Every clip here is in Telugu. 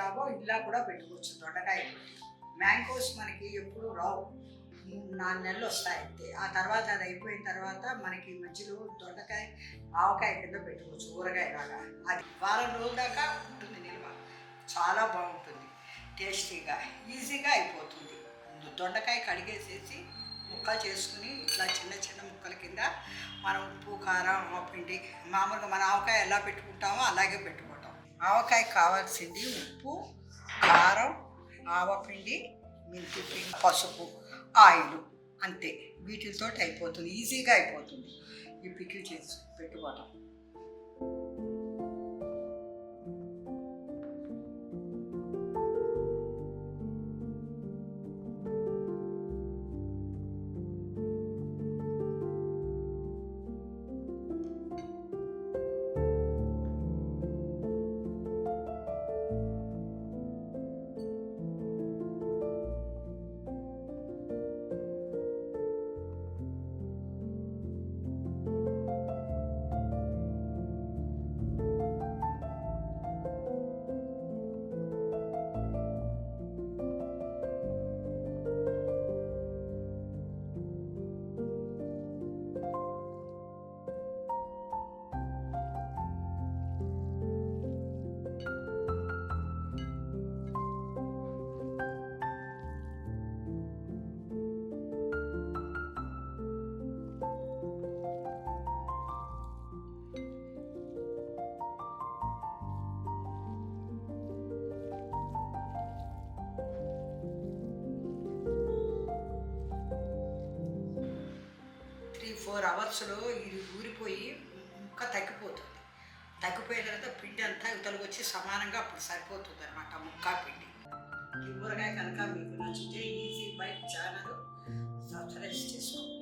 రావో ఇలా కూడా పెట్టుకోవచ్చు దొండకాయ. మ్యాంగోస్ మనకి ఎప్పుడు రావు, 3-4 నెలలు వస్తాయి అంతే. ఆ తర్వాత అది అయిపోయిన తర్వాత మనకి మధ్యలో దొండకాయ ఆవకాయ కింద పెట్టుకోవచ్చు, ఊరగాయ లాగా. అది వారం రోజుల దాకా ఉంటుంది నిల్వ. చాలా బాగుంటుంది, టేస్టీగా, ఈజీగా అయిపోతుంది. దొండకాయ కడిగేసేసి ముక్కలు చేసుకుని ఇట్లా చిన్న చిన్న ముక్కల కింద మనం ఉప్పు కారం పిండి మామూలుగా మన ఆవకాయ ఎలా పెట్టుకుంటామో అలాగే పెట్టుకుంటాం. ఆవకాయ కావాల్సింది ఉప్పు, కారం, ఆవపిండి, మెంతి పిండి, పసుపు, ఆయిల్, అంతే. వీటితో అయిపోతుంది, ఈజీగా అయిపోతుంది ఈ పికిల్ చేసి పెట్టుకోవడం. త్రీ 4 అవర్స్లో ఇది ఊరిపోయి ముక్క తగ్గిపోతుంది. తగ్గిపోయిన తర్వాత పిండి అంతా ఇవతలకు వచ్చి సమానంగా అప్పుడు సరిపోతుంది అనమాట ముక్క పిండి. ఈ ఊరగాయ కనుక మీకు నచ్చితే ఈజీ బై ఛానల్ సబ్స్క్రైబ్ చేసుకోండి,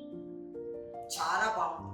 చాలా బాగుంటుంది.